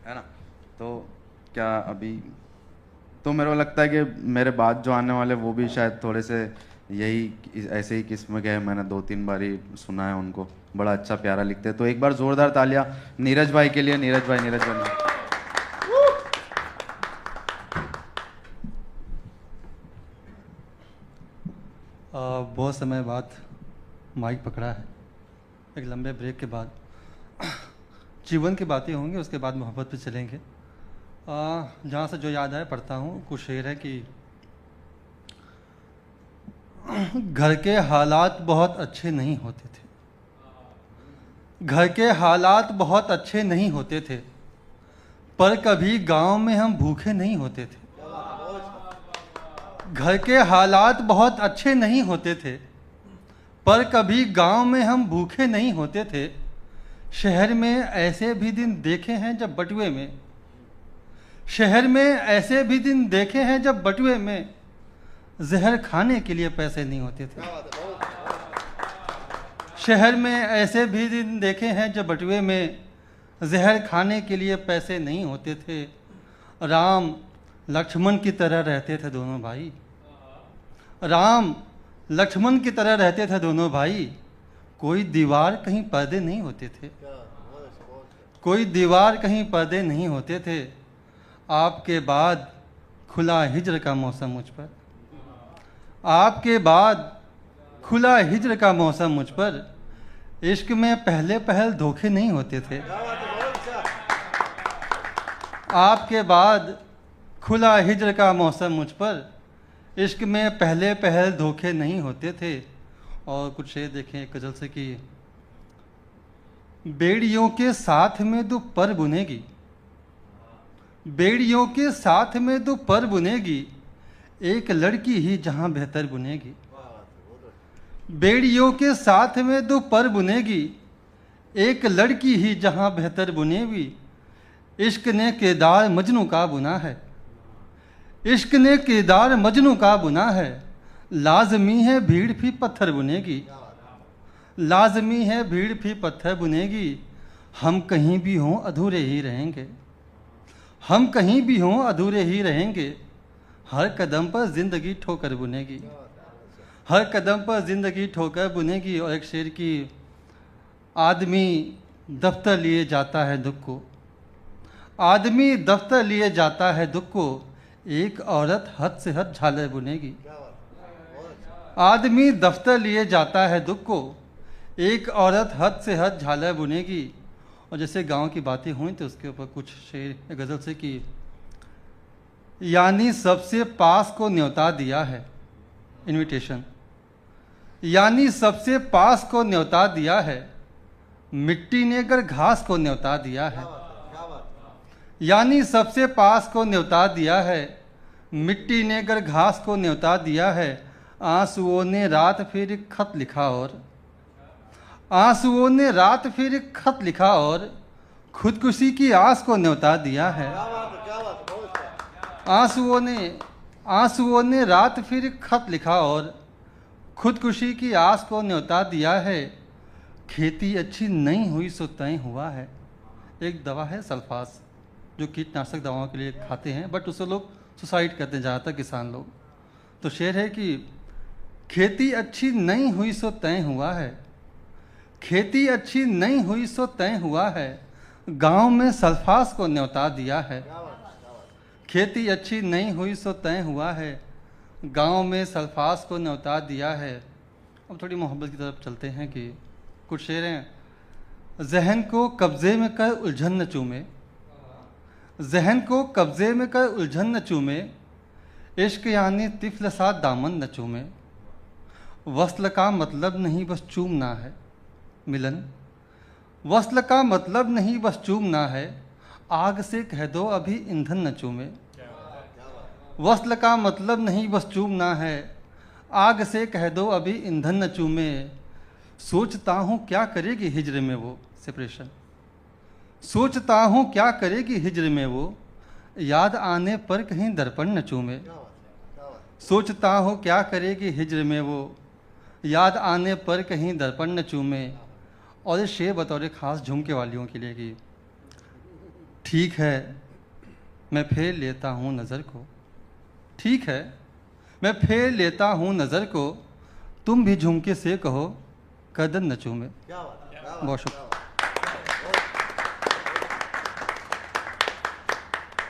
है ना। तो क्या अभी तो मेरे को लगता है कि मेरे बाद जो आने वाले वो भी शायद थोड़े से यही ऐसे ही किस्म के हैं। मैंने 2-3 बार ही सुना है उनको, बड़ा अच्छा प्यारा लिखते हैं। तो एक बार जोरदार तालियां नीरज भाई के लिए। नीरज भाई, नीरज भाई। बहुत समय बाद माइक पकड़ा है, एक लंबे ब्रेक के बाद। जीवन की बातें होंगी, उसके बाद मोहब्बत पे चलेंगे। जहाँ से जो याद आया पढ़ता हूँ। कुछ शेर है कि घर के हालात बहुत अच्छे नहीं होते थे, घर के हालात बहुत अच्छे नहीं होते थे, पर कभी गांव में हम भूखे नहीं होते थे। घर के हालात बहुत अच्छे नहीं होते थे, पर कभी गांव में हम भूखे नहीं होते थे। शहर में ऐसे भी दिन देखे हैं जब बटुए में, शहर में ऐसे भी दिन देखे हैं जब बटुए में जहर खाने के लिए पैसे नहीं होते थे। शहर में ऐसे भी दिन देखे हैं जब बटुए में जहर खाने के लिए पैसे नहीं होते थे। राम लक्ष्मण की तरह रहते थे दोनों भाई, राम लक्ष्मण की तरह रहते थे दोनों भाई। कोई दीवार कहीं पर्दे नहीं होते थे, कोई दीवार कहीं पर्दे नहीं होते थे। आपके बाद खुला हिज्र का मौसम मुझ पर, आपके बाद खुला हिज्र का मौसम मुझ पर। इश्क में पहले पहल धोखे नहीं होते थे, आपके बाद खुला हिज्र का मौसम मुझ पर। इश्क में पहले पहल धोखे नहीं होते थे। और कुछ शेर देखें एक गज़ल से कि बेड़ियों के साथ में दो पर बुनेगी, बेड़ियों के साथ में दो पर बुनेगी, एक लड़की ही जहां बेहतर बुनेगी। बेड़ियों के साथ में दो पर बुनेगी, एक लड़की ही जहां बेहतर बुनेगी। इश्क ने किरदार मजनू का बुना है, इश्क ने किरदार मजनू का बुना है। लाजमी है भीड़ भी पत्थर बुनेगी, लाजमी है भीड़ भी पत्थर बुनेगी। हम कहीं भी हों अधूरे ही रहेंगे, हम कहीं भी हों अधूरे ही रहेंगे। हर कदम पर जिंदगी ठोकर बुनेगी, हर कदम पर जिंदगी ठोकर बुनेगी। और एक शेर की आदमी दफ्तर लिए जाता है दुख को, आदमी दफ्तर लिए जाता है दुख को, एक औरत हद से हद झालर बुनेगी। आदमी दफ्तर लिए जाता है दुख को, एक औरत हद से हद झालर बुनेगी। और जैसे गांव की बातें हुई तो उसके ऊपर कुछ शेर गज़ल से कि यानी सबसे पास को न्योता दिया है, इनविटेशन, यानी सबसे पास को न्योता दिया है। मिट्टी ने अगर घास को न्योता दिया है, यानी सबसे पास को न्योता दिया है। मिट्टी ने अगर घास को न्योता दिया है। आंसुओं ने रात फिर एक खत लिखा और, आंसुओं ने रात फिर एक खत लिखा और खुदकुशी की आस को न्योता दिया है। आंसुओं ने रात फिर एक खत लिखा और खुदकुशी की आस को न्योता दिया है। खेती अच्छी नहीं हुई सो तय हुआ है। एक दवा है सल्फास, जो कीटनाशक दवाओं के लिए खाते हैं, बट उसे लोग सुसाइड करते हैं ज़्यादातर किसान लोग। तो शेर है कि खेती अच्छी नहीं हुई सो तय हुआ है, खेती अच्छी नहीं हुई सो तय हुआ है। गांव में सल्फास को न्योता दिया है। खेती अच्छी नहीं हुई सो तय हुआ है, गांव में सल्फास को न्योता दिया है। अब थोड़ी मोहब्बत की तरफ चलते हैं कि कुछ शेर हैं। जहन को कब्जे में कर उलझन न चूमे, जहन को कब्जे में कर उलझन न चूमे। इश्क यानी तिफल सा दामन न चूमे। वस्ल का मतलब नहीं बस चूमना है मिलन, वस्ल का मतलब नहीं बस चूमना है। आग से कह दो अभी ईंधन न चूमे। वस्ल का मतलब नहीं बस चूमना है, आग से कह दो अभी ईंधन न चूमे। सोचता हूँ क्या करेगी हिज्र में वो, सेपरेशन, सोचता हूँ क्या करेगी हिज्र में वो। याद आने पर कहीं दर्पण न चूमे। सोचता हूँ क्या करेगी हिज्र में वो, याद आने पर कहीं दर्पण न चूमे। और ये शेर बतौर ख़ास झुमके वालियों के लिए कि ठीक है मैं फेर लेता हूँ नज़र को, ठीक है मैं फेर लेता हूँ नज़र को, तुम भी झुमके से कहो कदम न चूमे। बहुत शुक्रिया।